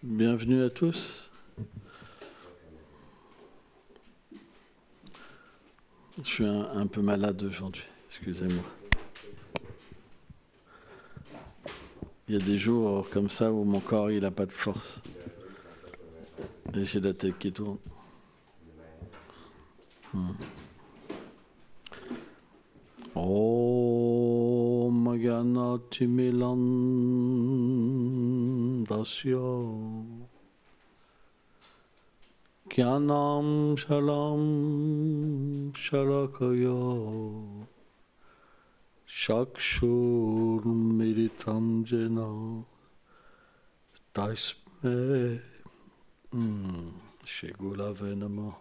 Bienvenue à tous. Je suis un peu malade aujourd'hui, excusez-moi. Il y a des jours comme ça où mon corps il n'a pas de force. Et j'ai la tête qui tourne. Om Ganati Milan Dasya Gyanam Shalam Sharakaya Shakshur Miritam Jena Tasme Shigulave Namaha.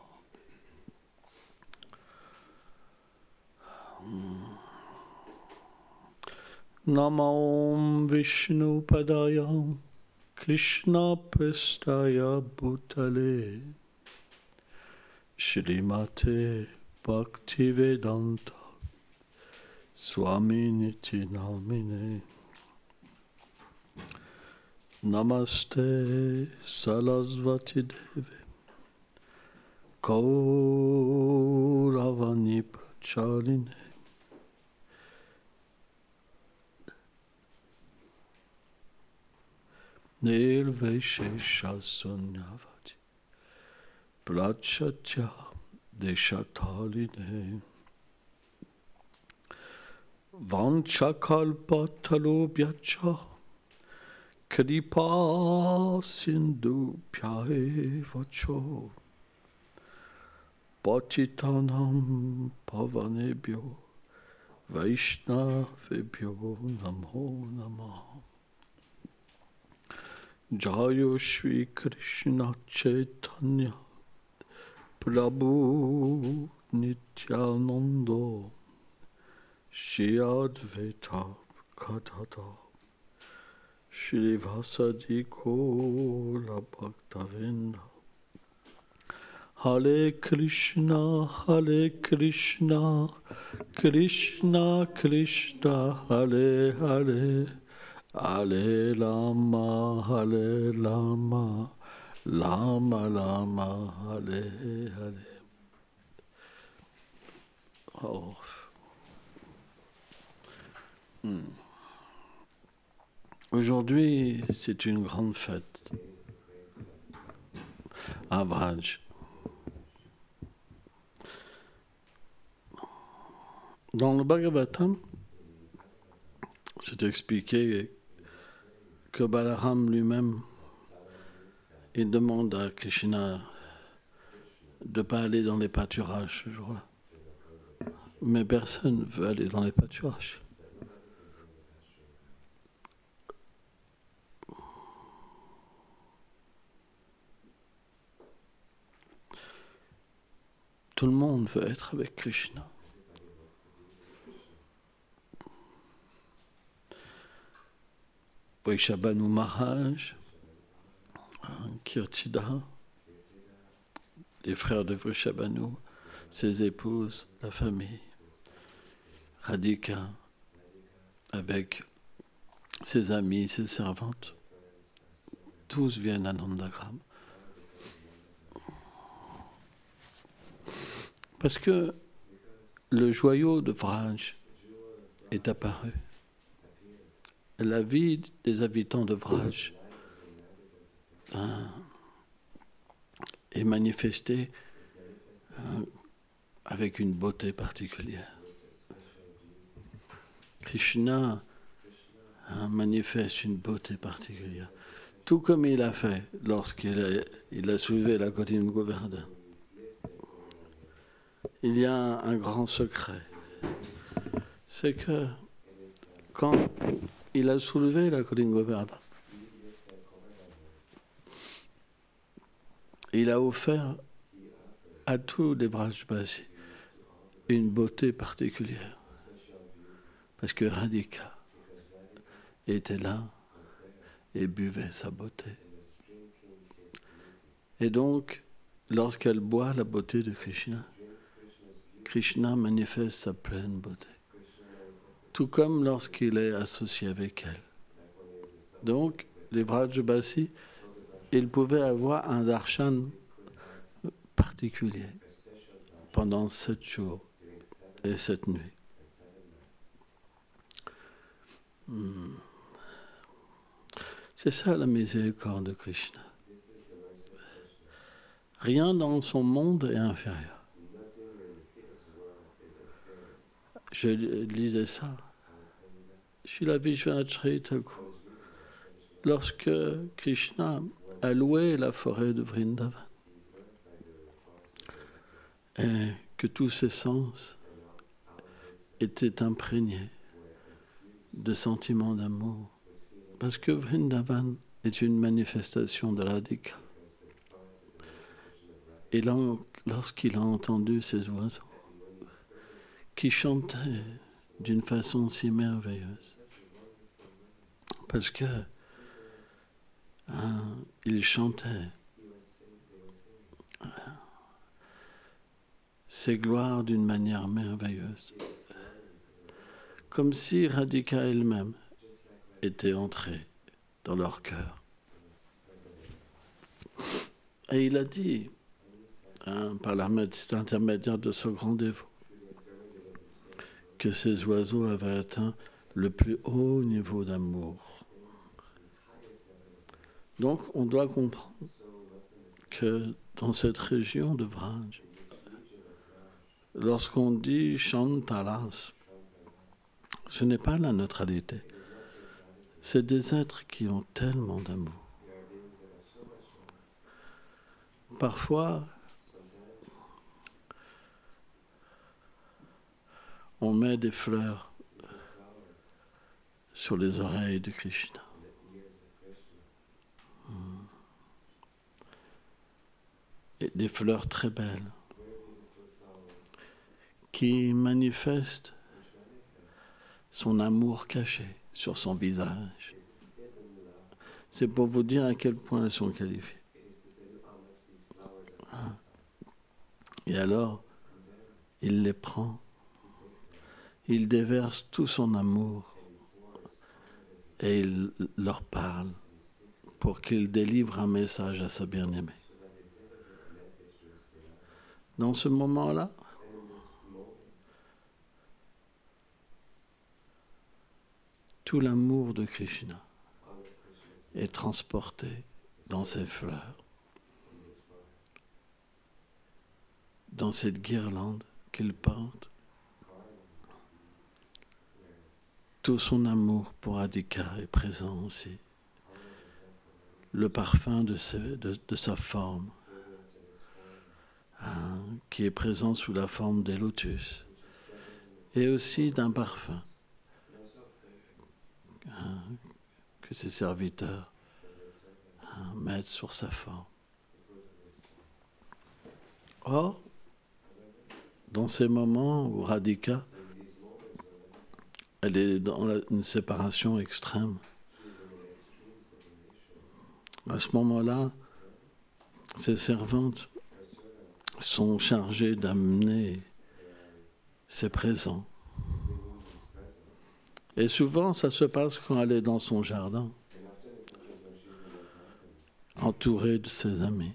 Namo Vishnu Padaya Krishna Prestaya Bhutale Shrimate Bhaktivedanta Swami Niti Namine Namaste Sarasvati Deve Kauravani Prachaline Nirveshesha Sunyavati Prachatya Deshatarine Vanchakalpa Talobhyacha Kripa Sindhu Pyae Vacho Patitanam Pavanebhyo Vaishnavebhyo Namo Namaha. Jayo Shri Krishna Chaitanya Prabhu Nityananda Shri Advaita Gadadhar Shri Vasadi Gaura Bhaktavinda. Hare Krishna Krishna Krishna Hare Hare Hare Rama Rama Rama Hare Hare. Oh. Aujourd'hui, c'est une grande fête à Vraj. Dans le Bhagavatam, c'est expliqué que Balaram lui-même, il demande à Krishna de ne pas aller dans les pâturages ce jour-là. Mais personne ne veut aller dans les pâturages. Tout le monde veut être avec Krishna. Vrishabhanu Maharaj, Kirtida, les frères de Vrishabhanu, ses épouses, la famille, Radhika, avec ses amis, ses servantes, tous viennent à Nandagram. Parce que le joyau de Vraj est apparu. La vie des habitants de Vraj est manifestée avec une beauté particulière. Krishna manifeste une beauté particulière. Tout comme il a fait lorsqu'il a soulevé la colline Govardhan. Il y a un grand secret. C'est que quand il a soulevé la colline Govardhan, il a offert à tous les Vrajbasis une beauté particulière. Parce que Radhika était là et buvait sa beauté. Et donc, lorsqu'elle boit la beauté de Krishna, Krishna manifeste sa pleine beauté. Tout comme lorsqu'il est associé avec elle. Donc, les Vrajbasis il pouvait avoir un darshan particulier pendant 7 jours et 7 nuits. C'est ça la miséricorde de Krishna. Rien dans son monde est inférieur. Je lisais ça. Srila Vishwanath Thakur. Lorsque Krishna a loué la forêt de Vrindavan et que tous ses sens étaient imprégnés de sentiments d'amour, parce que Vrindavan est une manifestation de Radhika. Et lorsqu'il a entendu ces oiseaux qui chantaient d'une façon si merveilleuse, parce que ils chantaient ces gloires d'une manière merveilleuse, comme si Radhika elle-même était entrée dans leur cœur. Et il a dit, par l'intermédiaire de ce grand dévot, que ces oiseaux avaient atteint le plus haut niveau d'amour. Donc, on doit comprendre que dans cette région de Vraj, lorsqu'on dit Shantalas, ce n'est pas la neutralité. C'est des êtres qui ont tellement d'amour. Parfois, on met des fleurs sur les oreilles de Krishna. Et des fleurs très belles qui manifestent son amour caché sur son visage. C'est pour vous dire à quel point elles sont qualifiées. Et alors, il les prend, il déverse tout son amour et il leur parle pour qu'il délivre un message à sa bien-aimée. Dans ce moment-là, tout l'amour de Krishna est transporté dans ces fleurs, dans cette guirlande qu'il porte. Tout son amour pour Radhika est présent aussi. Le parfum de sa forme, qui est présent sous la forme des lotus, et aussi d'un parfum que ses serviteurs mettent sur sa forme. Or, dans ces moments où Radhika, elle est dans une séparation extrême, à ce moment-là, ses servantes sont chargées d'amener ses présents. Et souvent, ça se passe quand elle est dans son jardin, entourée de ses amis.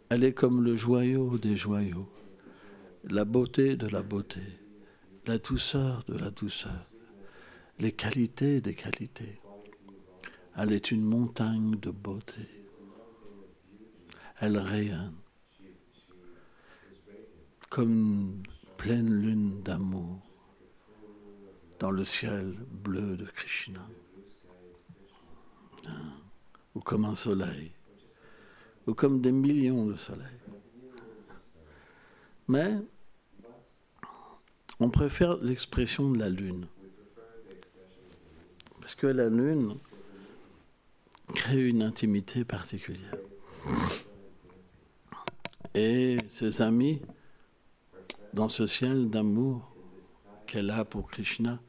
Elle est comme le joyau des joyaux, la beauté de la beauté, la douceur de la douceur, les qualités des qualités. Elle est une montagne de beauté. Elle rayonne comme une pleine lune d'amour dans le ciel bleu de Krishna, ou comme un soleil, ou comme des millions de soleils. Mais on préfère l'expression de la lune, parce que la lune crée une intimité particulière. Et ses amis, dans ce ciel d'amour qu'elle a pour Krishna,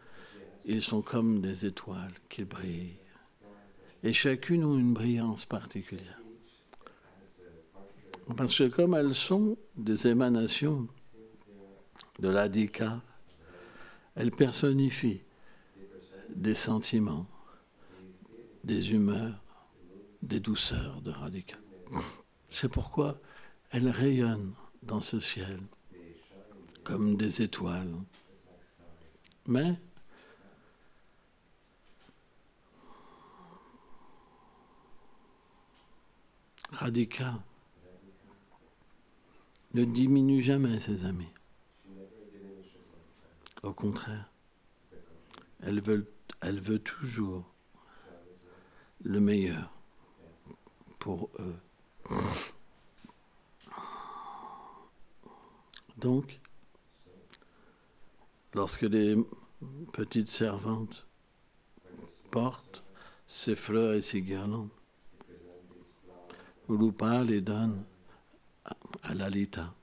ils sont comme des étoiles qui brillent. Et chacune a une brillance particulière. Parce que comme elles sont des émanations de l'Adhika, elles personnifient des sentiments, des humeurs, des douceurs de Radhika. C'est pourquoi elles rayonnent dans ce ciel comme des étoiles. Mais Radhika ne diminue jamais ses amis. Au contraire, elle veut toujours le meilleur pour eux. Donc, lorsque les petites servantes portent ces fleurs et ces guirlandes, Rupa les donne à Lalita.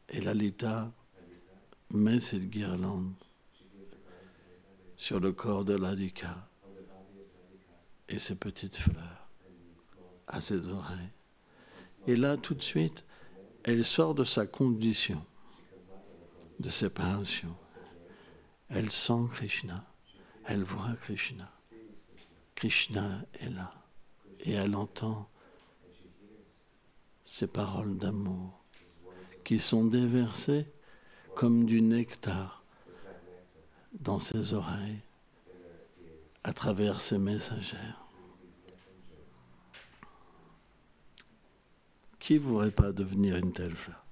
Et Lalita met cette guirlande sur le corps de Radhika et ses petites fleurs à ses oreilles. Et là, tout de suite, elle sort de sa condition de séparation. Elle sent Krishna, elle voit Krishna. Krishna est là et elle entend ces paroles d'amour qui sont déversées comme du nectar dans ses oreilles à travers ses messagères. Qui ne voudrait pas devenir une telle fleur?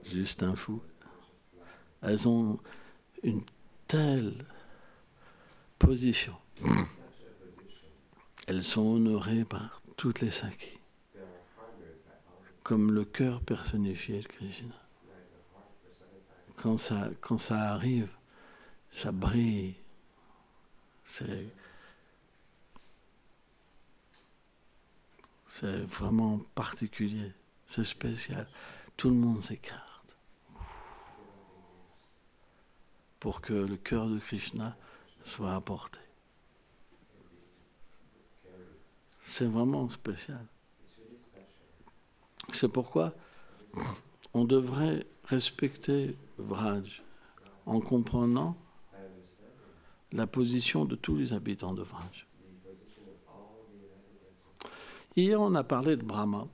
Juste un fou. Elles ont une telle position. Elles sont honorées par toutes les sakis, comme le cœur personnifié de Krishna. Quand ça arrive, ça brille. C'est vraiment particulier, c'est spécial. Tout le monde s'écarte pour que le cœur de Krishna soit apporté. C'est vraiment spécial. C'est pourquoi on devrait respecter Vraj en comprenant la position de tous les habitants de Vraj. Hier, on a parlé de Brahma.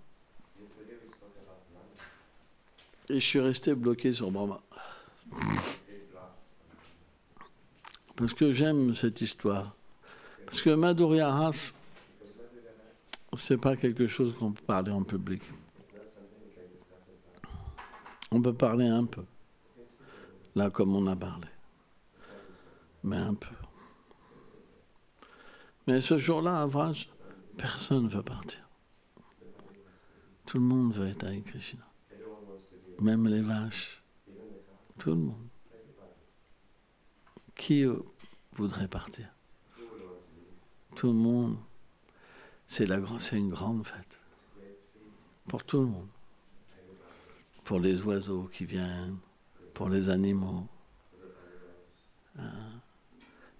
Et je suis resté bloqué sur Brahma. Parce que j'aime cette histoire. Parce que Madhurya Ras, c'est pas quelque chose qu'on peut parler en public. On peut parler un peu. Là, comme on a parlé. Mais un peu. Mais ce jour-là, à Vraj, personne ne veut partir. Tout le monde veut être avec Krishna. Même les vaches. Tout le monde. Qui voudrait partir? Tout le monde. C'est une grande fête. Pour tout le monde. Pour les oiseaux qui viennent, pour les animaux.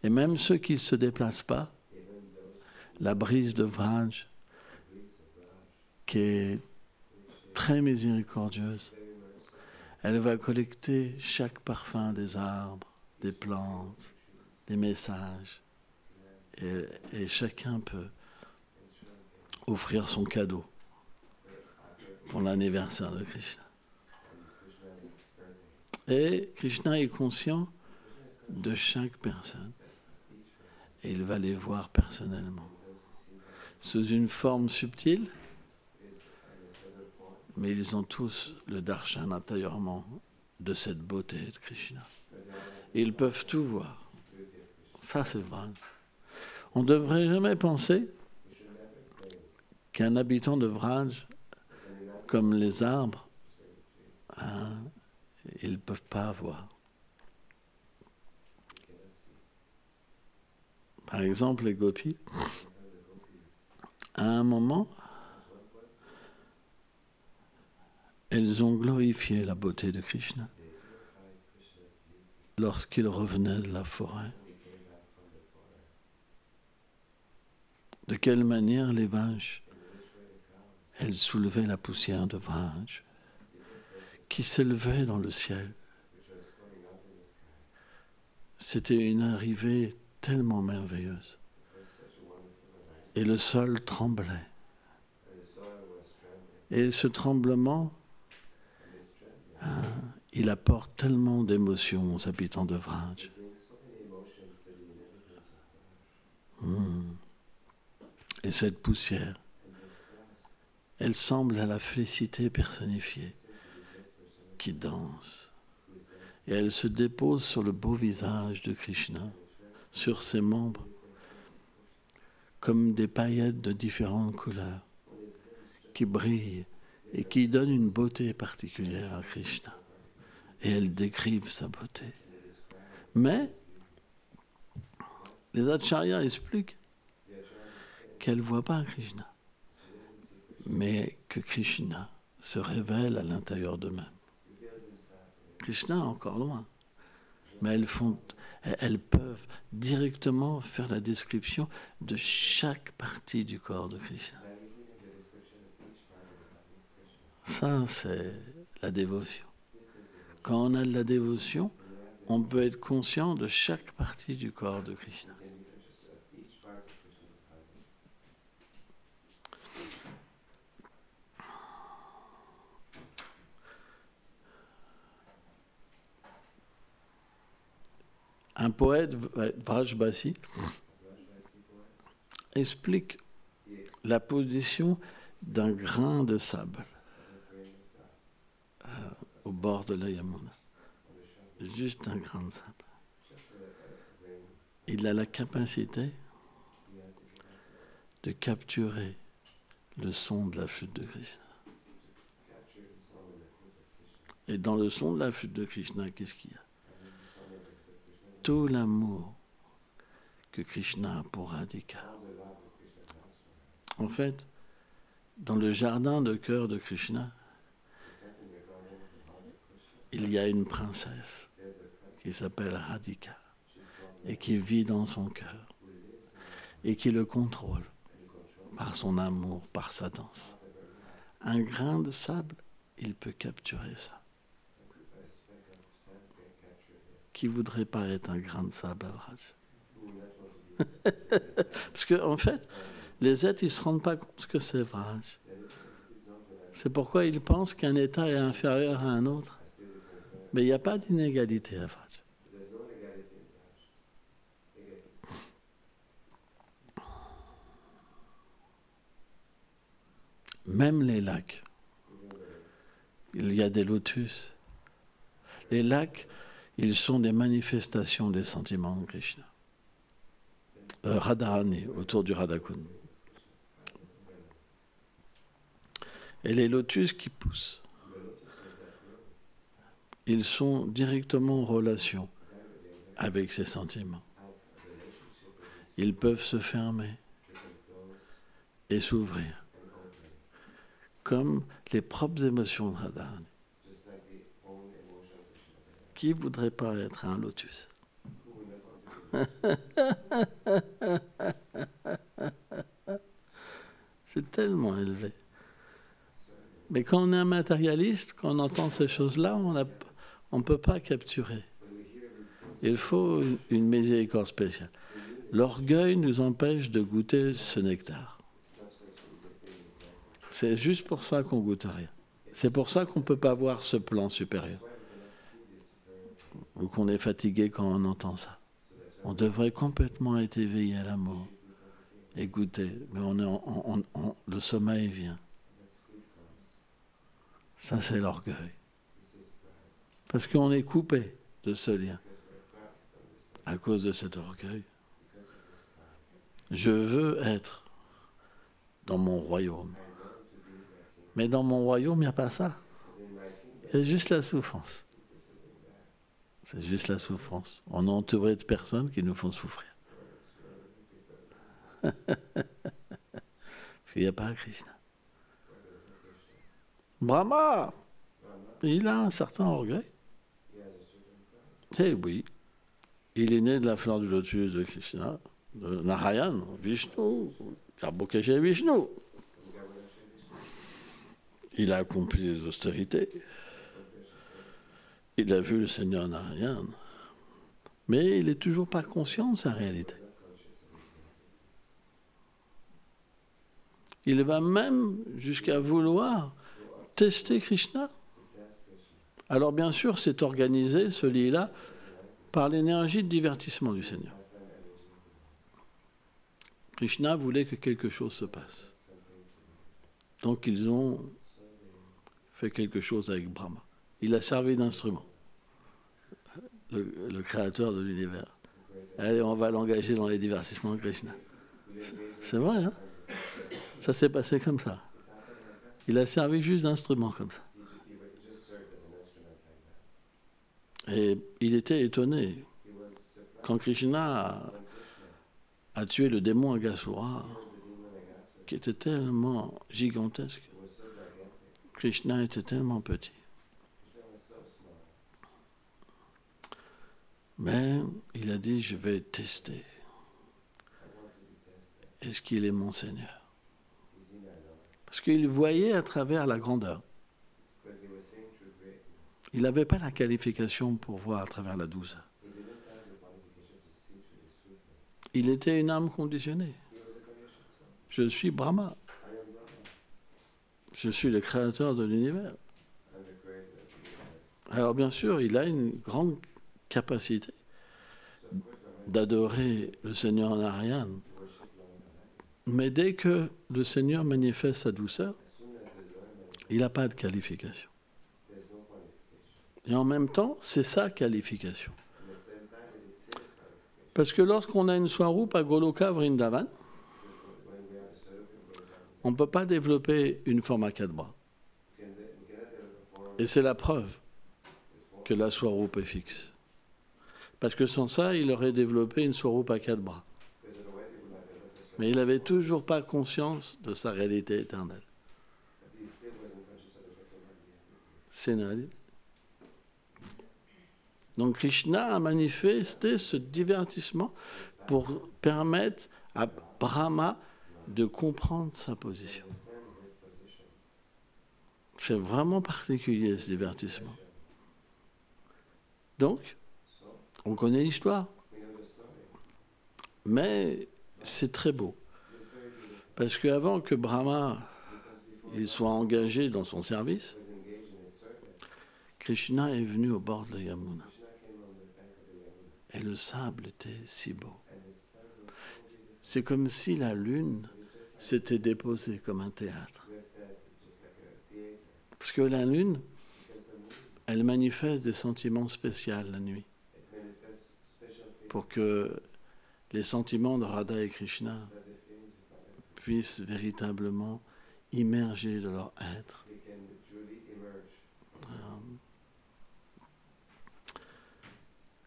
Et même ceux qui ne se déplacent pas, la brise de Vraj, qui est très miséricordieuse, elle va collecter chaque parfum des arbres, des plantes, des messages. Et chacun peut offrir son cadeau pour l'anniversaire de Krishna. Et Krishna est conscient de chaque personne. Et il va les voir personnellement. Sous une forme subtile, mais ils ont tous le darshan intérieurement de cette beauté de Krishna. Et ils peuvent tout voir. Ça, c'est vrai. On ne devrait jamais penser qu'un habitant de Vraj, comme les arbres, ils ne peuvent pas voir. Par exemple, les gopis, à un moment, elles ont glorifié la beauté de Krishna lorsqu'il revenait de la forêt. De quelle manière les vaches, elles soulevaient la poussière de Vraj qui s'élevait dans le ciel. C'était une arrivée tellement merveilleuse. et le sol tremblait. Et ce tremblement, il apporte tellement d'émotions aux habitants de Vraj. Et cette poussière, elle semble à la félicité personnifiée qui danse. Et elle se dépose sur le beau visage de Krishna, sur ses membres, comme des paillettes de différentes couleurs qui brillent et qui donnent une beauté particulière à Krishna. Et elles décrivent sa beauté. Mais les acharyas expliquent qu'elles ne voient pas Krishna, mais que Krishna se révèle à l'intérieur d'eux-mêmes. Krishna est encore loin, mais elles peuvent directement faire la description de chaque partie du corps de Krishna. Ça, c'est la dévotion. Quand on a de la dévotion, on peut être conscient de chaque partie du corps de Krishna. Un poète, Vrajbasi, explique la position d'un grain de sable au bord de la Yamuna. Juste un grain de sable. Il a la capacité de capturer le son de la flûte de Krishna. Et dans le son de la flûte de Krishna, qu'est-ce qu'il y a? Tout l'amour que Krishna a pour Radhika. En fait, dans le jardin de cœur de Krishna, il y a une princesse qui s'appelle Radhika et qui vit dans son cœur et qui le contrôle par son amour, par sa danse. Un grain de sable, il peut capturer ça. Qui voudrait pas être un grain de sable à Vraj? Parce qu'en fait, les êtres, ils ne se rendent pas compte que c'est Vraj. C'est pourquoi ils pensent qu'un état est inférieur à un autre. Mais il n'y a pas d'inégalité à Vraj. Même les lacs. Il y a des lotus. Les lacs, ils sont des manifestations des sentiments de Krishna. Radharani, autour du Radhakund. Et les lotus qui poussent, ils sont directement en relation avec ces sentiments. Ils peuvent se fermer et s'ouvrir, comme les propres émotions de Radharani. Qui ne voudrait pas être un lotus? C'est tellement élevé. Mais quand on est un matérialiste, quand on entend ces choses-là, on ne peut pas capturer. Il faut une miséricorde spéciale. L'orgueil nous empêche de goûter ce nectar. C'est juste pour ça qu'on ne goûte rien. C'est pour ça qu'on ne peut pas voir ce plan supérieur. Ou qu'on est fatigué quand on entend ça. On devrait complètement être éveillé à l'amour et goûter. Mais le sommeil vient. Ça, c'est l'orgueil. Parce qu'on est coupé de ce lien à cause de cet orgueil. Je veux être dans mon royaume. Mais dans mon royaume, il n'y a pas ça. Il y a juste la souffrance. C'est juste la souffrance. On est entouré de personnes qui nous font souffrir. Parce qu'il n'y a pas Krishna. Brahma, il a un certain orgueil. Eh oui, il est né de la fleur du lotus de Krishna, de Narayan, Vishnu, Garbhokesh Vishnu. Il a accompli les austérités. Il a vu le Seigneur Narayan. Mais il n'est toujours pas conscient de sa réalité. Il va même jusqu'à vouloir tester Krishna. Alors bien sûr, c'est organisé, ce lit-là, par l'énergie de divertissement du Seigneur. Krishna voulait que quelque chose se passe. Donc ils ont fait quelque chose avec Brahma. Il a servi d'instrument, le créateur de l'univers. Allez, on va l'engager dans les divertissements de Krishna. C'est vrai, hein? Ça s'est passé comme ça. Il a servi juste d'instrument comme ça. Et il était étonné. Quand Krishna a tué le démon Aghasura, qui était tellement gigantesque, Krishna était tellement petit. Mais il a dit, je vais tester. Est-ce qu'il est mon Seigneur? Parce qu'il voyait à travers la grandeur. Il n'avait pas la qualification pour voir à travers la douceur. Il était une âme conditionnée. Je suis Brahma. Je suis le créateur de l'univers. Alors bien sûr, il a une grande capacité d'adorer le Seigneur Narayana. Mais dès que le Seigneur manifeste sa douceur, il n'a pas de qualification. Et en même temps, c'est sa qualification. Parce que lorsqu'on a une Swarup à Goloka Vrindavan, on ne peut pas développer une forme à 4 bras. Et c'est la preuve que la Swarup est fixe. Parce que sans ça, il aurait développé une Swarup à 4 bras. Mais il n'avait toujours pas conscience de sa réalité éternelle. C'est une réalité. Donc Krishna a manifesté ce divertissement pour permettre à Brahma de comprendre sa position. C'est vraiment particulier ce divertissement. Donc, on connaît l'histoire. Mais c'est très beau. Parce qu'avant que Brahma il soit engagé dans son service, Krishna est venu au bord de la Yamuna. Et le sable était si beau. C'est comme si la lune s'était déposée comme un théâtre. Parce que la lune, elle manifeste des sentiments spéciaux la nuit. Pour que les sentiments de Radha et Krishna puissent véritablement immerger de leur être.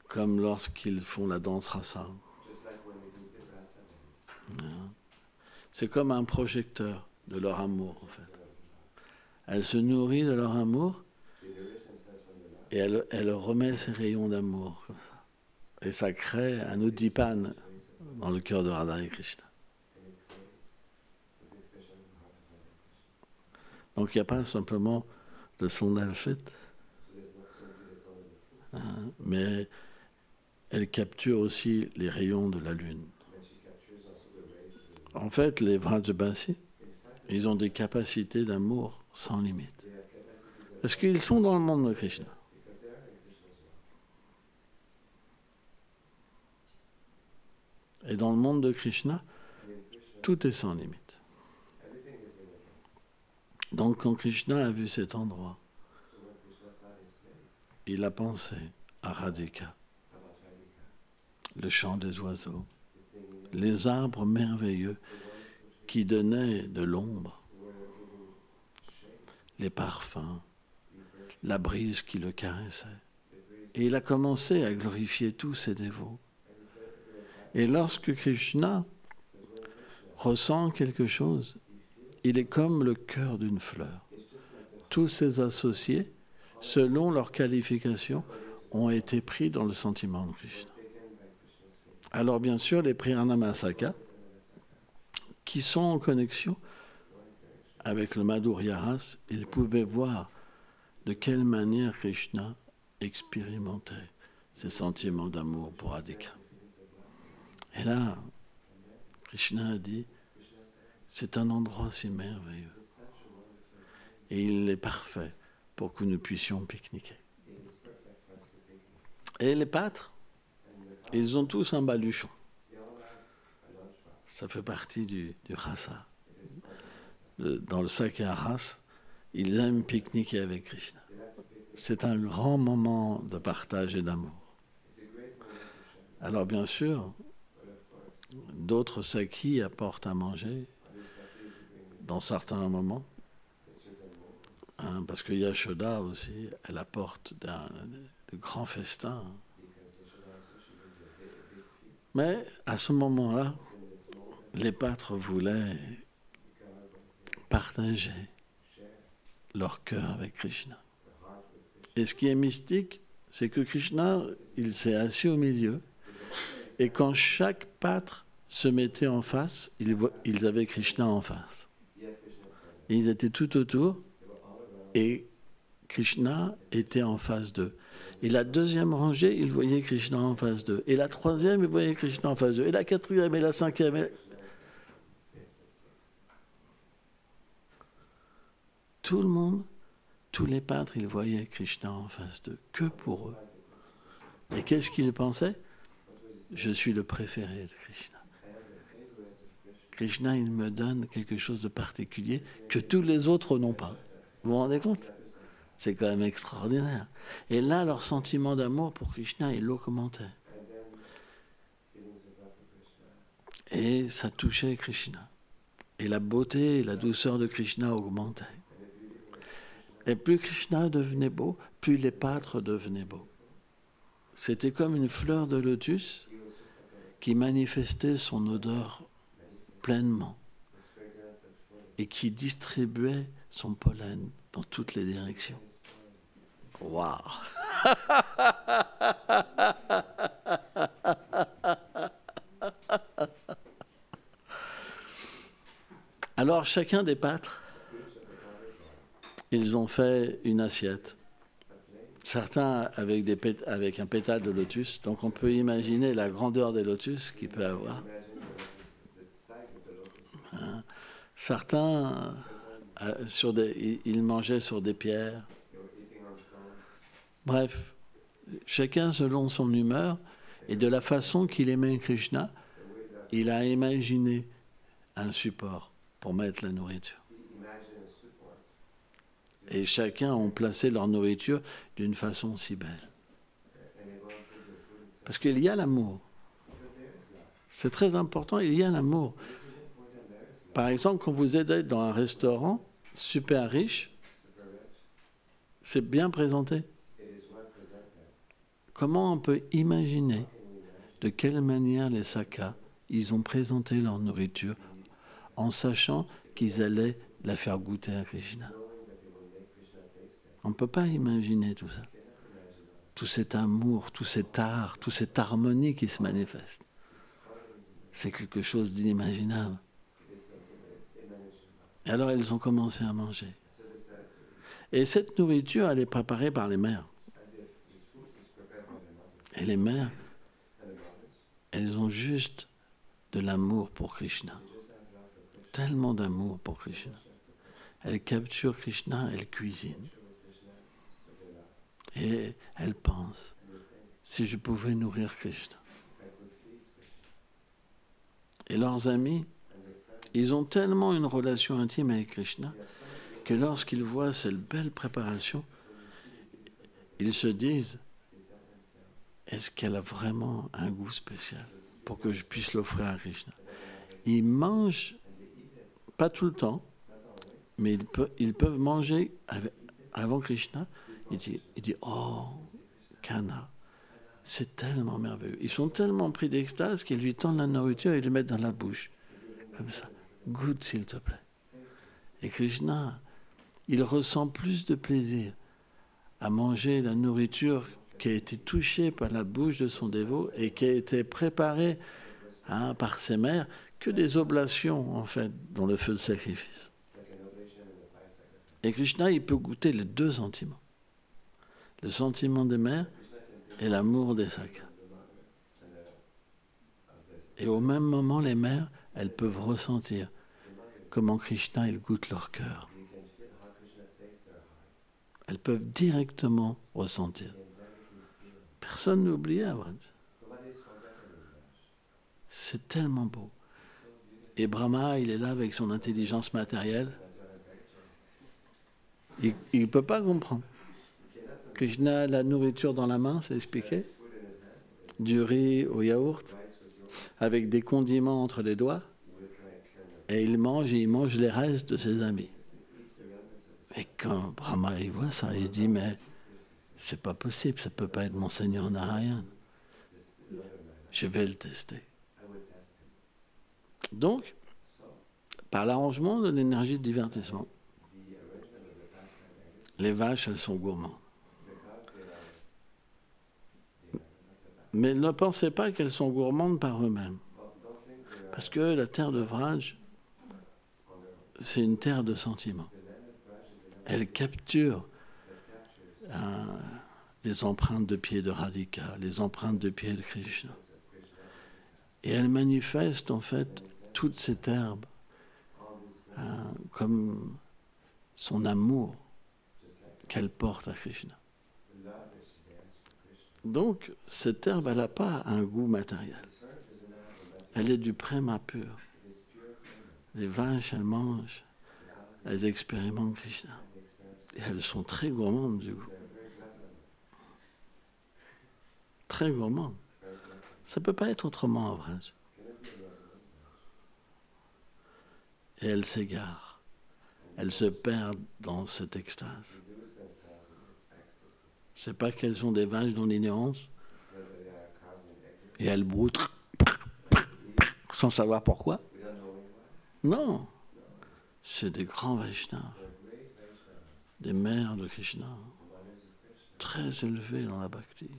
Comme lorsqu'ils font la danse rasa. C'est comme un projecteur de leur amour, en fait. Elle se nourrit de leur amour et elle remet ses rayons d'amour, comme ça. Et ça crée un uddipan dans le cœur de Radha et Krishna. Donc il n'y a pas simplement le son d'Alfit, mais elle capture aussi les rayons de la lune. En fait, les Vrajabasi, ils ont des capacités d'amour sans limite. Parce qu'ils sont dans le monde de Krishna. Et dans le monde de Krishna, tout est sans limite. Donc quand Krishna a vu cet endroit, il a pensé à Radhika, le chant des oiseaux, les arbres merveilleux qui donnaient de l'ombre, les parfums, la brise qui le caressait. Et il a commencé à glorifier tous ses dévots. Et lorsque Krishna ressent quelque chose, il est comme le cœur d'une fleur. Tous ses associés, selon leur qualification, ont été pris dans le sentiment de Krishna. Alors bien sûr, les Priyanamasaka, qui sont en connexion avec le Madhurya Ras, ils pouvaient voir de quelle manière Krishna expérimentait ses sentiments d'amour pour Radhika. Et là, Krishna a dit, C'est un endroit si merveilleux. Et il est parfait pour que nous puissions pique-niquer. Et les pâtres, ils ont tous un baluchon. Ça fait partie du rasa. Dans le saké Haras, ils aiment pique-niquer avec Krishna. C'est un grand moment de partage et d'amour. Alors bien sûr, d'autres sakis apportent à manger dans certains moments. Parce que Yashoda aussi, elle apporte de grands festins. Mais à ce moment-là, les pâtres voulaient partager leur cœur avec Krishna. Et ce qui est mystique, c'est que Krishna, il s'est assis au milieu, et quand chaque pâtre se mettait en face, ils avaient Krishna en face. Et ils étaient tout autour, et Krishna était en face d'eux. Et la deuxième rangée, ils voyaient Krishna en face d'eux. Et la troisième, ils voyaient Krishna en face d'eux. Et la quatrième, et la cinquième. Tout le monde, tous les pâtres, ils voyaient Krishna en face d'eux, que pour eux. Et qu'est-ce qu'ils pensaient? Je suis le préféré de Krishna. Krishna, il me donne quelque chose de particulier que tous les autres n'ont pas. Vous vous rendez compte? C'est quand même extraordinaire. Et là, leur sentiment d'amour pour Krishna, il augmentait. Et ça touchait Krishna. Et la beauté et la douceur de Krishna augmentaient. Et plus Krishna devenait beau, plus les pâtres devenaient beaux. C'était comme une fleur de lotus qui manifestait son odeur pleinement et qui distribuait son pollen dans toutes les directions. Waouh! Alors chacun des pâtres, ils ont fait une assiette. Certains avec un pétale de lotus, donc on peut imaginer la grandeur des lotus qu'il peut avoir. Certains, ils mangeaient sur des pierres. Bref, chacun selon son humeur et de la façon qu'il aimait Krishna, il a imaginé un support pour mettre la nourriture. Et chacun ont placé leur nourriture d'une façon si belle. Parce qu'il y a l'amour. C'est très important, il y a l'amour. Par exemple, quand vous êtes dans un restaurant super riche, c'est bien présenté. Comment on peut imaginer de quelle manière les sakas, ils ont présenté leur nourriture en sachant qu'ils allaient la faire goûter à Krishna? On ne peut pas imaginer tout ça. Tout cet amour, tout cet art, toute cette harmonie qui se manifeste. C'est quelque chose d'inimaginable. Et alors, ils ont commencé à manger. Et cette nourriture, elle est préparée par les mères. Et les mères, elles ont juste de l'amour pour Krishna. Tellement d'amour pour Krishna. Elles capturent Krishna, elles cuisinent. Et elles pensent, si je pouvais nourrir Krishna. Et leurs amis, ils ont tellement une relation intime avec Krishna que lorsqu'ils voient cette belle préparation, ils se disent, est-ce qu'elle a vraiment un goût spécial pour que je puisse l'offrir à Krishna? Ils mangent, pas tout le temps, mais ils peuvent manger avant Krishna. Il dit, oh, Kana, c'est tellement merveilleux. Ils sont tellement pris d'extase qu'ils lui tendent la nourriture et le mettent dans la bouche. Comme ça. Goûte, s'il te plaît. Et Krishna, il ressent plus de plaisir à manger la nourriture qui a été touchée par la bouche de son dévot et qui a été préparée par ses mères que des oblations, en fait, dans le feu de sacrifice. Et Krishna, il peut goûter les deux sentiments. Le sentiment des mères et l'amour des sakas. Et au même moment, les mères, elles peuvent ressentir comment Krishna il goûte leur cœur. Elles peuvent directement ressentir. Personne n'oublie Vraj. C'est tellement beau. Et Brahma, il est là avec son intelligence matérielle. Il ne peut pas comprendre. Krishna a la nourriture dans la main, c'est expliqué. Du riz au yaourt, avec des condiments entre les doigts. Et il mange les restes de ses amis. Et quand Brahma il voit ça, il se dit, mais c'est pas possible, ça ne peut pas être mon Seigneur Narayan. Je vais le tester. Donc, par l'arrangement de l'énergie de divertissement, les vaches, elles sont gourmandes. Mais ne pensez pas qu'elles sont gourmandes par eux-mêmes. Parce que la terre de Vraj, c'est une terre de sentiments. Elle capture les empreintes de pieds de Radhika, les empreintes de pieds de Krishna. Et elle manifeste en fait toute cette herbe comme son amour qu'elle porte à Krishna. Donc, cette herbe, elle n'a pas un goût matériel. Elle est du préma pur. Les vaches, elles mangent, elles expérimentent Krishna. Et elles sont très gourmandes du goût. Très gourmandes. Ça ne peut pas être autrement, en vrai. Et elles s'égarent. Elles se perdent dans cette extase. C'est pas qu'elles sont des vaches dans l'ignorance et elles broutent sans savoir pourquoi. Non, c'est des grands Vaishnavas, des mères de Krishna, très élevées dans la bhakti.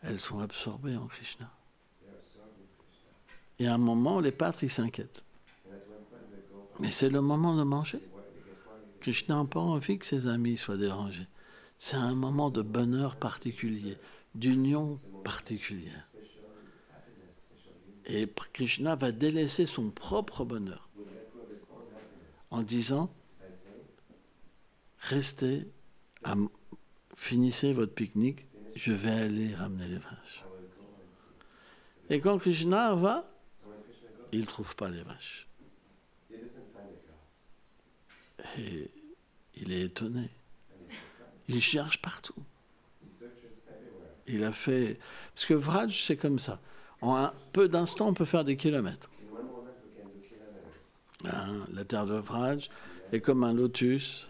Elles sont absorbées en Krishna. Et à un moment, les pâtres, ils s'inquiètent. Mais c'est le moment de manger. Krishna n'a pas envie que ses amis soient dérangés. C'est un moment de bonheur particulier, d'union particulière. Et Krishna va délaisser son propre bonheur en disant « Restez, finissez votre pique-nique, je vais aller ramener les vaches. » Et quand Krishna va, il ne trouve pas les vaches. Et il est étonné. Il cherche partout. Il a fait... Parce que Vraj, c'est comme ça. En un peu d'instants, on peut faire des kilomètres. La terre de Vraj est comme un lotus.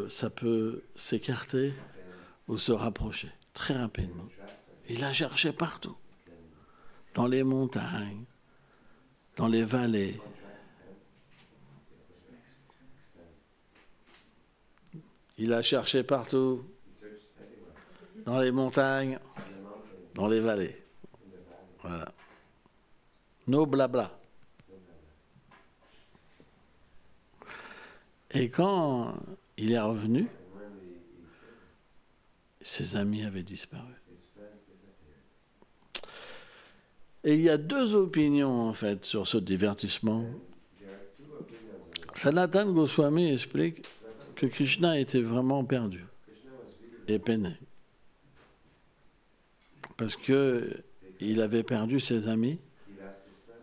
Ça peut s'écarter ou se rapprocher très rapidement. Il a cherché partout. Dans les montagnes, dans les vallées. Il a cherché partout, dans les montagnes, dans les vallées. Voilà. No blabla. Et quand il est revenu, ses amis avaient disparu. Et il y a deux opinions, en fait, sur ce divertissement. Sanatana Goswami explique que Krishna était vraiment perdu et peiné. Parce qu'il avait perdu ses amis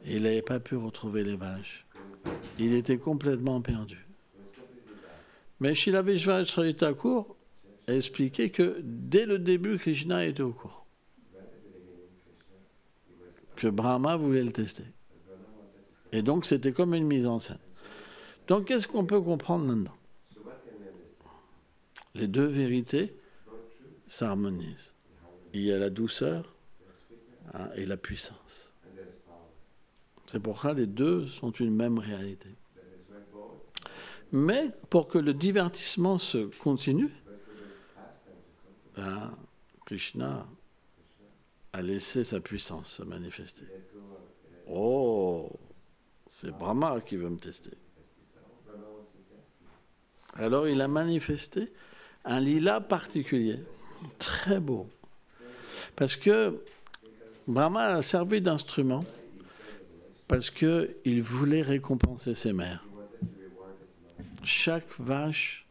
et il n'avait pas pu retrouver les vaches. Il était complètement perdu. Mais Srila Vishveshwara Thakur a expliqué que dès le début, Krishna était au courant. Que Brahma voulait le tester. Et donc, c'était comme une mise en scène. Donc, qu'est-ce qu'on peut comprendre maintenant? Les deux vérités s'harmonisent. Il y a la douceur et la puissance. C'est pourquoi les deux sont une même réalité. Mais pour que le divertissement se continue, Krishna a laissé sa puissance se manifester. Oh, c'est Brahma qui veut me tester. Alors il a manifesté un lila particulier, très beau. Parce que Brahma a servi d'instrument parce qu'il voulait récompenser ses mères. Chaque vache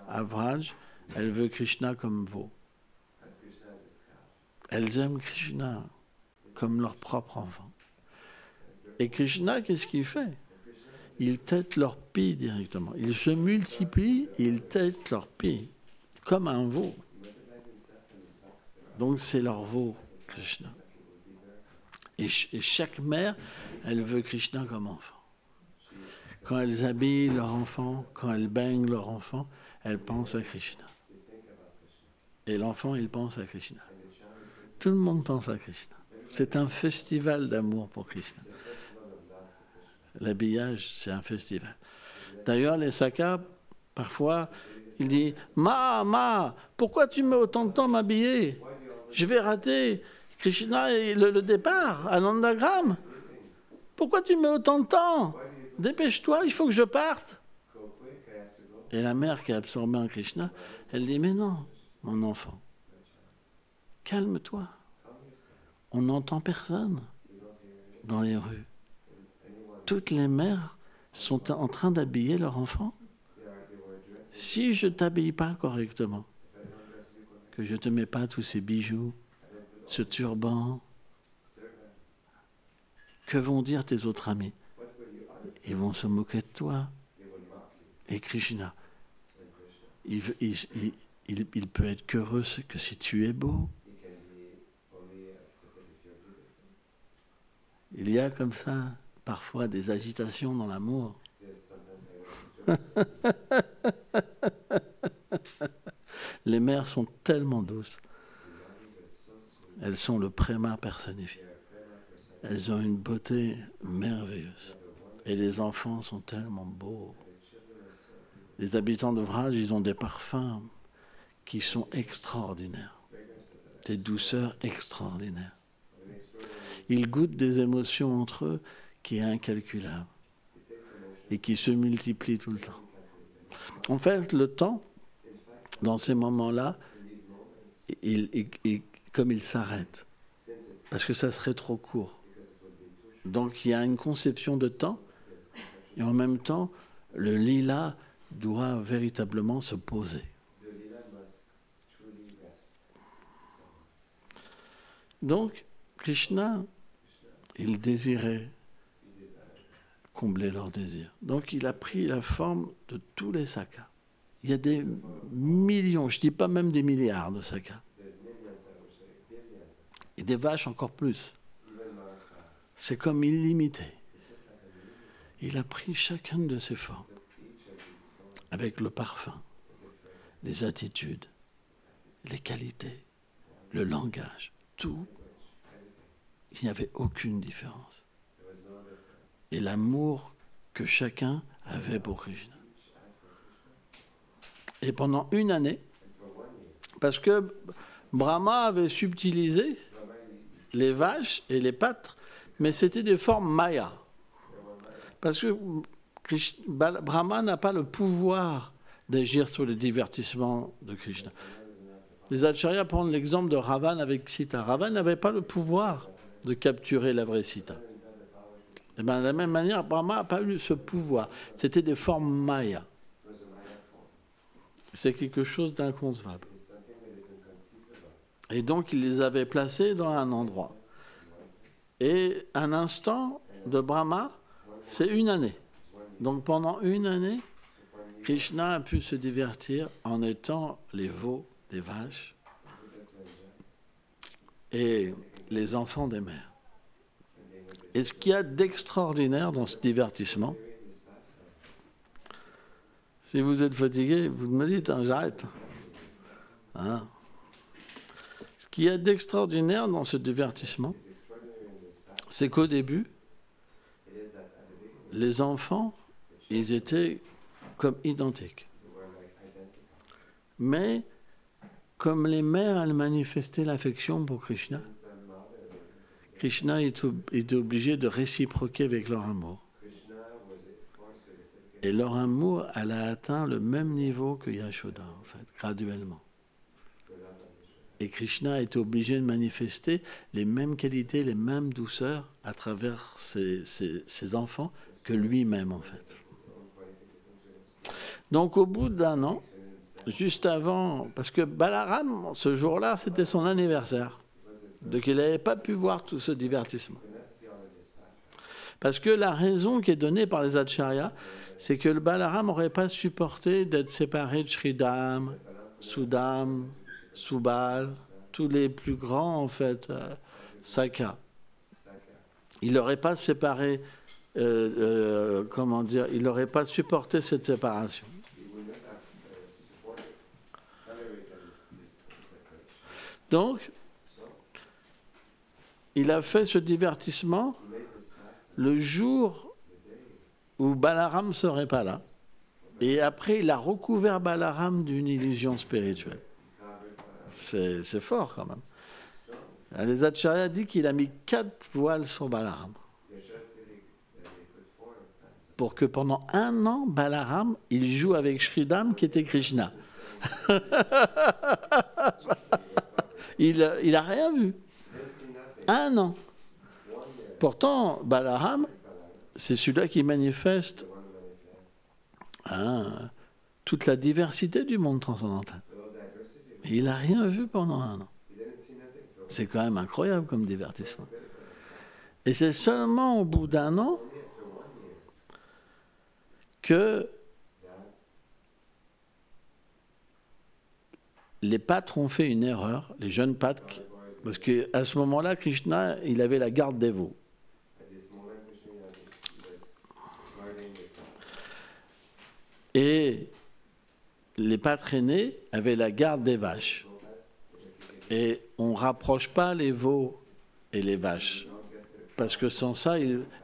à Vraj, elle veut Krishna comme veau. Elles aiment Krishna comme leur propre enfant. Et Krishna, qu'est-ce qu'il fait? Il tète leur pie directement. Il se multiplie, il tète leur pie, comme un veau. Donc c'est leur veau, Krishna. Et chaque mère, elle veut Krishna comme enfant. Quand elles habillent leur enfant, quand elles baignent leur enfant, elles pensent à Krishna. Et l'enfant, il pense à Krishna. Tout le monde pense à Krishna. C'est un festival d'amour pour Krishna. L'habillage, c'est un festival. D'ailleurs, les sakas, parfois, ils disent « Ma, pourquoi tu mets autant de temps à m'habiller? Je vais rater Krishna et le départ à Nandagram. Pourquoi tu mets autant de temps? Dépêche-toi, il faut que je parte. » Et la mère qui est absorbée en Krishna, elle dit « Mais non, mon enfant, calme-toi. On n'entend personne dans les rues. Toutes les mères sont en train d'habiller leur enfant. Si je ne t'habille pas correctement, que je ne te mets pas tous ces bijoux, ce turban, que vont dire tes autres amis? Ils vont se moquer de toi. Et Krishna, il peut être qu'heureux que si tu es beau. Il y a comme ça parfois des agitations dans l'amour. Les mères sont tellement douces. Elles sont le préma personnifié. Elles ont une beauté merveilleuse. Et les enfants sont tellement beaux. Les habitants de Vraj, ils ont des parfums qui sont extraordinaires. Des douceurs extraordinaires. Ils goûtent des émotions entre eux qui est incalculable et qui se multiplient tout le temps. En fait, le temps, dans ces moments-là, comme il s'arrête, parce que ça serait trop court. Donc il y a une conception de temps, et en même temps, le lila doit véritablement se poser. Donc, Krishna, il désirait combler leurs désirs. Donc il a pris la forme de tous les sakas. Il y a des millions, je ne dis pas même des milliards de sakas. Et des vaches encore plus. C'est comme illimité. Il a pris chacune de ces formes, avec le parfum, les attitudes, les qualités, le langage, tout. Il n'y avait aucune différence. Et l'amour que chacun avait pour Krishna. Et pendant une année, parce que Brahma avait subtilisé les vaches et les pâtres, mais c'était des formes maya. Parce que Brahma n'a pas le pouvoir d'agir sur le divertissement de Krishna. Les acharyas prennent l'exemple de Ravan avec Sita. Ravan n'avait pas le pouvoir de capturer la vraie Sita. Et bien, de la même manière, Brahma n'a pas eu ce pouvoir. C'était des formes maya. C'est quelque chose d'inconcevable. Et donc, il les avait placés dans un endroit. Et un instant de Brahma, c'est une année. Donc, pendant une année, Krishna a pu se divertir en étant les veaux des vaches et les enfants des mères. Et ce qu'il y a d'extraordinaire dans ce divertissement, si vous êtes fatigué, vous me dites, hein, j'arrête. Hein? Ce qu'il y a d'extraordinaire dans ce divertissement, c'est qu'au début, les enfants, ils étaient comme identiques. Mais comme les mères, elles manifestaient l'affection pour Krishna, Krishna était obligé de réciproquer avec leur amour. Et leur amour, elle a atteint le même niveau que Yashoda, en fait, graduellement. Et Krishna a été obligé de manifester les mêmes qualités, les mêmes douceurs à travers ses enfants que lui-même, en fait. Donc, au bout d'un an, juste avant, parce que Balaram, ce jour-là, c'était son anniversaire. Donc, il n'avait pas pu voir tout ce divertissement. Parce que la raison qui est donnée par les acharyas, c'est que le Balaram n'aurait pas supporté d'être séparé de Sridham, Sudam, Subal, tous les plus grands, en fait, Saka. Il n'aurait pas séparé, comment dire, il n'aurait pas supporté cette séparation. Donc, il a fait ce divertissement le jour où Balaram ne serait pas là. Et après, il a recouvert Balaram d'une illusion spirituelle. C'est fort quand même. Les acharyas disent qu'il a mis 4 voiles sur Balaram. Pour que pendant 1 an, Balaram, il joue avec Sridham qui était Krishna. Il a rien vu. 1 an. Pourtant, Balaram, c'est celui-là qui manifeste toute la diversité du monde transcendantal. Et il n'a rien vu pendant 1 an. C'est quand même incroyable comme divertissement. Et c'est seulement au bout d'1 an que les pâtres ont fait une erreur, les jeunes pâtres, parce qu'à ce moment-là, Krishna, il avait la garde des veaux. Et les pâtres aînés avaient la garde des vaches. Et on ne rapproche pas les veaux et les vaches. Parce que sans ça,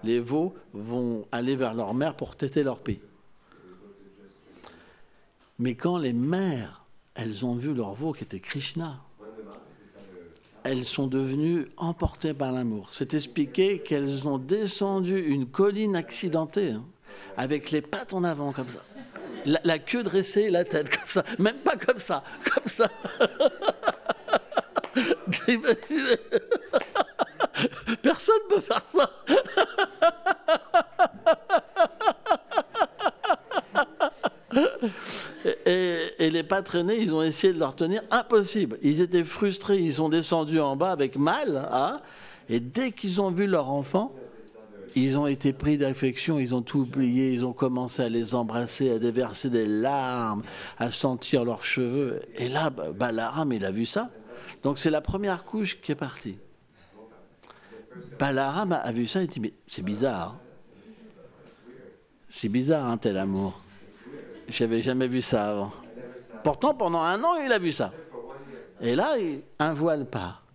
les veaux vont aller vers leur mère pour téter leur pays. Mais quand les mères, elles ont vu leur veau qui était Krishna, elles sont devenues emportées par l'amour. C'est expliqué qu'elles ont descendu une colline accidentée, avec les pattes en avant, comme ça. La queue dressée, la tête, comme ça. Même pas comme ça, comme ça. Personne ne peut faire ça. Et les pâtres aînés, ils ont essayé de leur tenir, impossible. Ils étaient frustrés, ils sont descendus en bas avec mal, et dès qu'ils ont vu leur enfant, ils ont été pris d'affection, ils ont tout oublié, ils ont commencé à les embrasser, à déverser des larmes, à sentir leurs cheveux. Et là, Balaram, il a vu ça. Donc c'est la première couche qui est partie. Balaram a vu ça et dit, mais c'est bizarre. C'est bizarre, tel amour. J'avais jamais vu ça avant. Pourtant, pendant 1 an, il a vu ça. Et là, un voile part.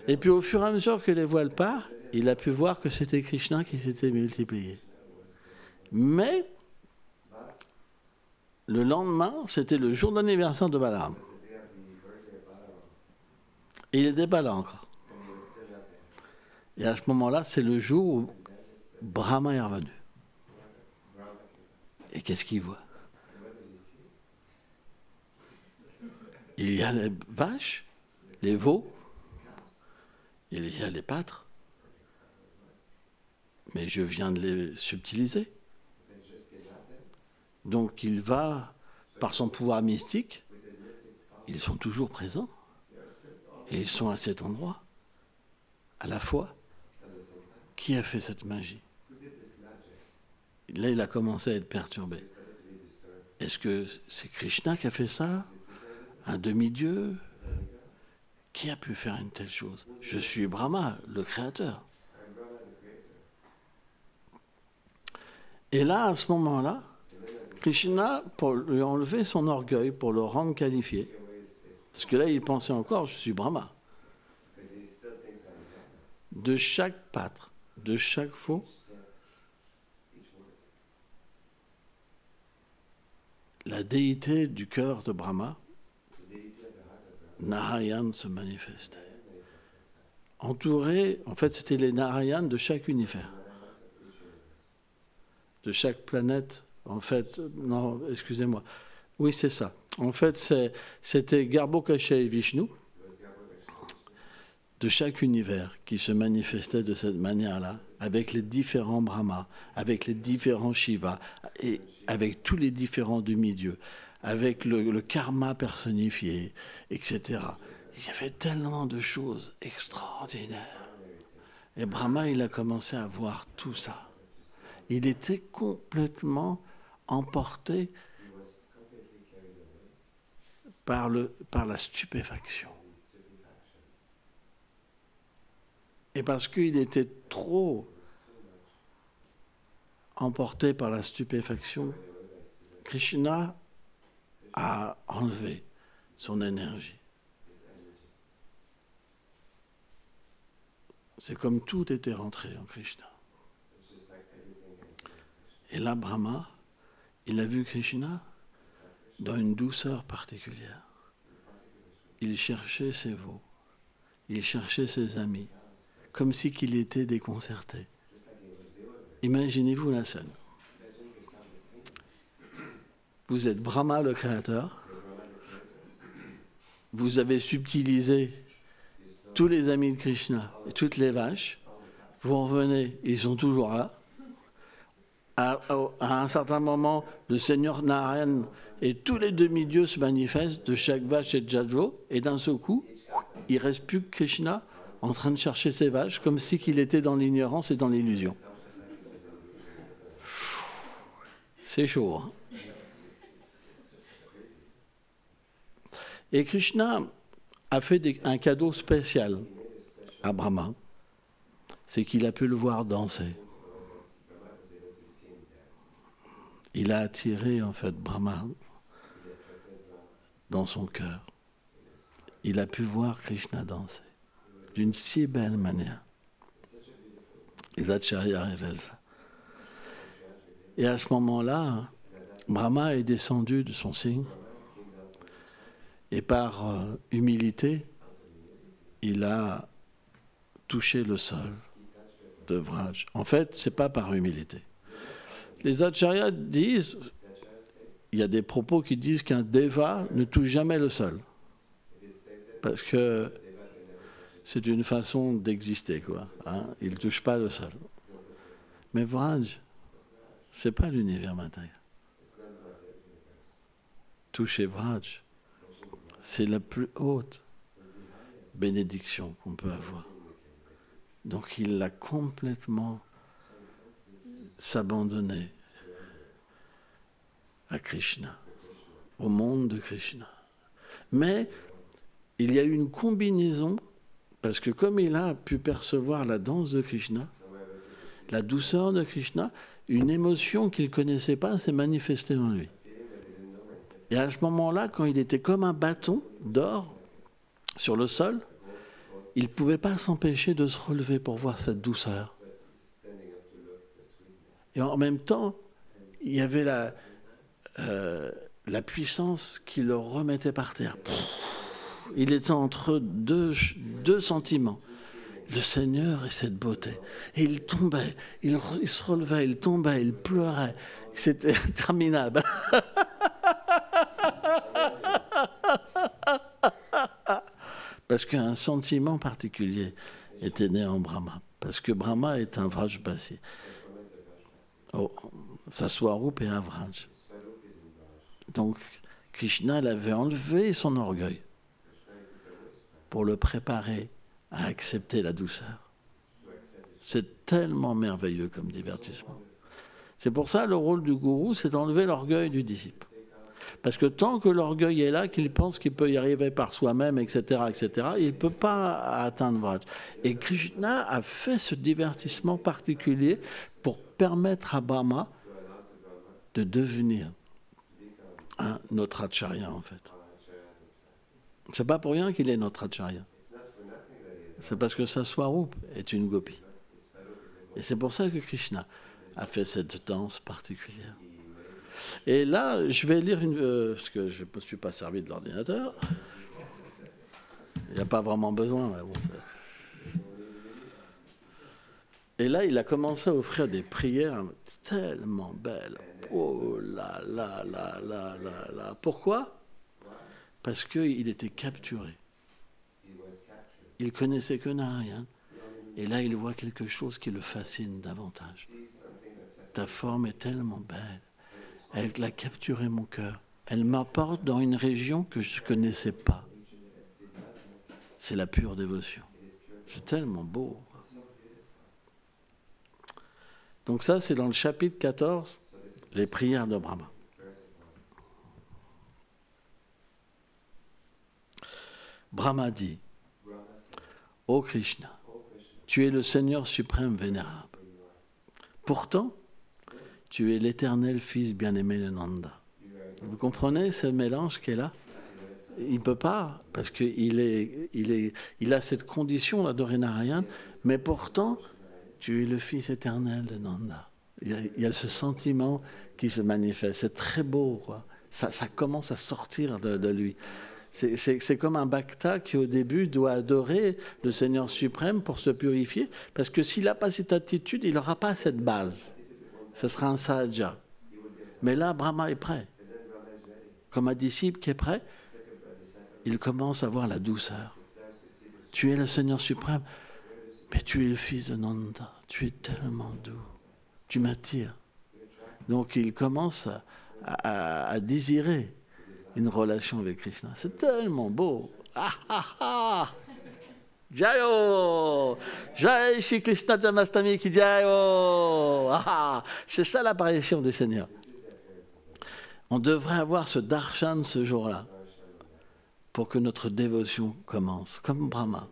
Et puis au fur et à mesure que les voiles partent, il a pu voir que c'était Krishna qui s'était multiplié. Mais, le lendemain, c'était le jour d'anniversaire de Balaram. Et il n'était pas là encore. Et à ce moment-là, c'est le jour où Brahma est revenu. Et qu'est-ce qu'il voit? Il y a les vaches, les veaux, il y a les pâtres. Mais je viens de les subtiliser. Donc il va, par son pouvoir mystique, ils sont toujours présents. Et ils sont à cet endroit, à la fois. Qui a fait cette magie? Là, il a commencé à être perturbé. Est-ce que c'est Krishna qui a fait ça? Un demi-dieu? Qui a pu faire une telle chose? Je suis Brahma, le créateur. Et là, à ce moment-là, Krishna, pour lui enlever son orgueil, pour le rendre qualifié, parce que là, il pensait encore, je suis Brahma. De chaque pâtre, de chaque faux, la déité du cœur de Brahma, Narayan, se manifestait. Entouré, en fait, c'était les Narayan de chaque univers. De chaque planète, en fait, non, excusez-moi. Oui, c'est ça. En fait, c'était Garbhokasha et Vishnu, de chaque univers qui se manifestait de cette manière-là, avec les différents Brahmas, avec les différents Shivas, et avec tous les différents demi-dieux, avec le karma personnifié, etc. Il y avait tellement de choses extraordinaires. Et Brahma, il a commencé à voir tout ça. Il était complètement emporté par la stupéfaction. Et parce qu'il était trop emporté par la stupéfaction, Krishna a enlevé son énergie. C'est comme tout était rentré en Krishna. Et là, Brahma, il a vu Krishna dans une douceur particulière. Il cherchait ses veaux, il cherchait ses amis, comme si qu'il était déconcerté. Imaginez-vous la scène. Vous êtes Brahma le créateur, vous avez subtilisé tous les amis de Krishna et toutes les vaches, vous revenez, ils sont toujours là. À un certain moment, le Seigneur Narayan et tous les demi-dieux se manifestent de chaque vache et de Jadvo, et d'un seul coup, il ne reste plus que Krishna en train de chercher ses vaches, comme si qu'il était dans l'ignorance et dans l'illusion. C'est chaud, hein? Et Krishna a fait un cadeau spécial à Brahma, c'est qu'il a pu le voir danser. Il a attiré en fait Brahma dans son cœur. Il a pu voir Krishna danser d'une si belle manière. Les acharyas révèlent ça. Et à ce moment-là, Brahma est descendu de son signe et par humilité, il a touché le sol de Vraj. En fait, ce n'est pas par humilité. Les acharyas disent, il y a des propos qui disent qu'un deva ne touche jamais le sol. Parce que c'est une façon d'exister, quoi. Hein? Il ne touche pas le sol. Mais Vraj, ce n'est pas l'univers matériel. Toucher Vraj, c'est la plus haute bénédiction qu'on peut avoir. Donc il a complètement s'abandonné à Krishna, au monde de Krishna. Mais il y a eu une combinaison, parce que comme il a pu percevoir la danse de Krishna, la douceur de Krishna, une émotion qu'il ne connaissait pas s'est manifestée en lui. Et à ce moment-là, quand il était comme un bâton d'or sur le sol, il ne pouvait pas s'empêcher de se relever pour voir cette douceur. Et en même temps, il y avait la puissance qui le remettait par terre. Il était entre deux sentiments, le Seigneur et cette beauté. Et il tombait, il se relevait, il tombait, il pleurait. C'était interminable. Parce qu'un sentiment particulier était né en Brahma. Parce que Brahma est un Vrajbasi. Oh, sa Swarup est un Vraj. Donc, Krishna l'avait enlevé son orgueil pour le préparer à accepter la douceur. C'est tellement merveilleux comme divertissement. C'est pour ça le rôle du gourou, c'est d'enlever l'orgueil du disciple. Parce que tant que l'orgueil est là, qu'il pense qu'il peut y arriver par soi-même, etc., il ne peut pas atteindre Vraj. Et Krishna a fait ce divertissement particulier pour permettre à Brahma de devenir notre acharya, en fait. C'est pas pour rien qu'il est notre acharya. C'est parce que sa Swarup est une gopi. Et c'est pour ça que Krishna a fait cette danse particulière. Et là, je vais lire parce que je ne suis pas servi de l'ordinateur. Il n'y a pas vraiment besoin. Mais bon, et là, il a commencé à offrir des prières tellement belles. Oh là là là là là là. Pourquoi? Parce qu'il était capturé. Il connaissait que Narayan. Et là, il voit quelque chose qui le fascine davantage. Ta forme est tellement belle. Elle a capturé mon cœur. Elle m'apporte dans une région que je ne connaissais pas. C'est la pure dévotion. C'est tellement beau. Donc ça, c'est dans le chapitre 14, les prières de Brahma. Brahma dit, ô Krishna, tu es le Seigneur suprême vénérable. Pourtant, tu es l'éternel fils bien-aimé de Nanda. Vous comprenez ce mélange qui est là? Il ne peut pas, parce qu'il a cette condition d'adorer Narayan, mais pourtant, tu es le fils éternel de Nanda. Il y a ce sentiment qui se manifeste. C'est très beau, quoi. Ça commence à sortir de lui. C'est comme un bhakta qui, au début, doit adorer le Seigneur suprême pour se purifier, parce que s'il n'a pas cette attitude, il n'aura pas cette base. Ce sera un sahaja. Mais là, Brahma est prêt. Comme un disciple qui est prêt, il commence à voir la douceur. Tu es le Seigneur suprême, mais tu es le fils de Nanda. Tu es tellement doux. Tu m'attires. Donc il commence à désirer une relation avec Krishna. C'est tellement beau. Ah ah ah! Jayo! Jai Shri Krishna Janmastami ki Jayo! Ah, c'est ça l'apparition du Seigneur. On devrait avoir ce darshan ce jour-là pour que notre dévotion commence, comme Brahma.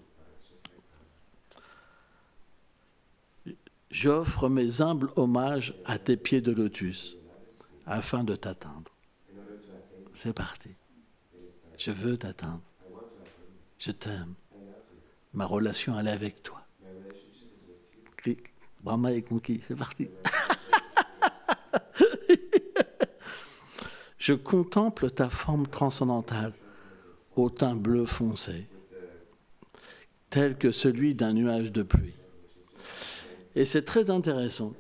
J'offre mes humbles hommages à tes pieds de lotus afin de t'atteindre. C'est parti. Je veux t'atteindre. Je t'aime. Ma relation, elle est avec toi. Brahma est conquis. C'est parti. Je contemple ta forme transcendantale au teint bleu foncé, tel que celui d'un nuage de pluie. Et c'est très intéressant.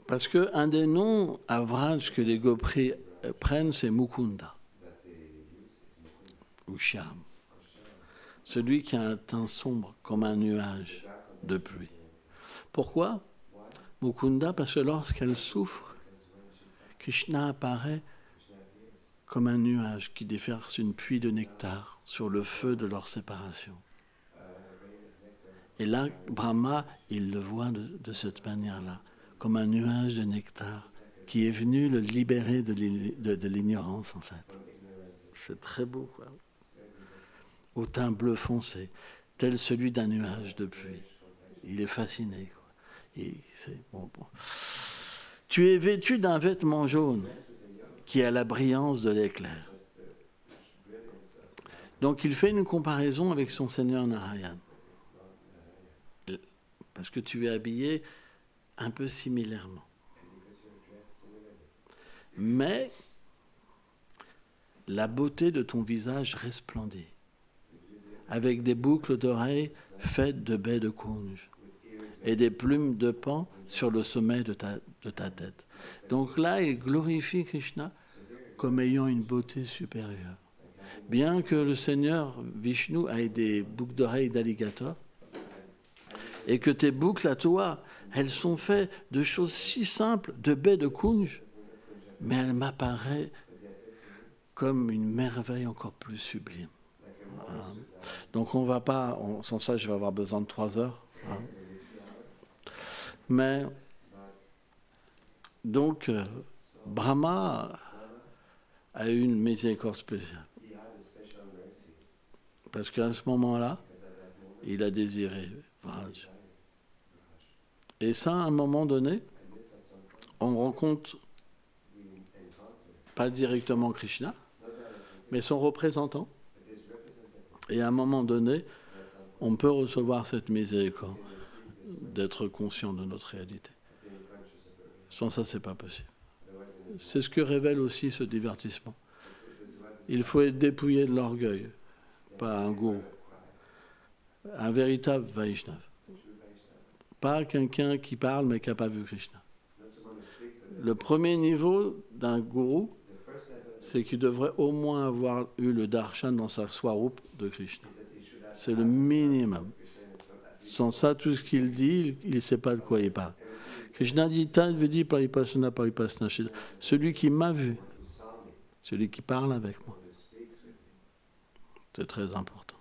Parce qu'un des noms à Vraj que les Gopris prennent, c'est Mukunda, ou Shyam. Celui qui a un teint sombre comme un nuage de pluie. Pourquoi Mukunda? Parce que lorsqu'elle souffre, Krishna apparaît comme un nuage qui déverse une pluie de nectar sur le feu de leur séparation. Et là, Brahma, il le voit de cette manière-là, comme un nuage de nectar qui est venu le libérer de l'ignorance, en fait. C'est très beau, quoi. Au teint bleu foncé, tel celui d'un nuage de pluie. Il est fasciné, quoi. Et c'est bon. Tu es vêtu d'un vêtement jaune qui a la brillance de l'éclair. Donc il fait une comparaison avec son Seigneur Narayan. Parce que tu es habillé un peu similairement. Mais la beauté de ton visage resplendit, avec des boucles d'oreilles faites de baies de kunj et des plumes de pan sur le sommet de ta tête. Donc là, il glorifie Krishna comme ayant une beauté supérieure. Bien que le Seigneur Vishnu ait des boucles d'oreilles d'alligator, et que tes boucles à toi, elles sont faites de choses si simples, de baies de kunj, mais elles m'apparaissent comme une merveille encore plus sublime. Donc on ne va pas, sans ça je vais avoir besoin de 3 heures. Mais, donc, Brahma a eu une miséricorde spéciale. Parce qu'à ce moment-là, il a désiré Vraj. Et ça, à un moment donné, on rencontre pas directement Krishna, mais son représentant. Et à un moment donné, on peut recevoir cette miséricorde d'être conscient de notre réalité. Sans ça, c'est pas possible. C'est ce que révèle aussi ce divertissement. Il faut être dépouillé de l'orgueil, pas un gourou. Un véritable Vaishnav. Pas quelqu'un qui parle mais qui n'a pas vu Krishna. Le premier niveau d'un gourou, c'est qu'il devrait au moins avoir eu le darshan dans sa swarup de Krishna. C'est le minimum. Sans ça, tout ce qu'il dit, il ne sait pas de quoi il parle. Krishna dit, Tadvedi paripasana paripasana. Celui qui m'a vu, celui qui parle avec moi. C'est très important.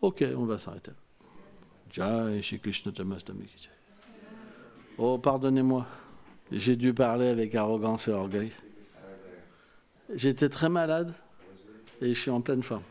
Ok, on va s'arrêter. Jai Shri Krishna Tamastami. Oh, pardonnez-moi. J'ai dû parler avec arrogance et orgueil. J'étais très malade et je suis en pleine forme.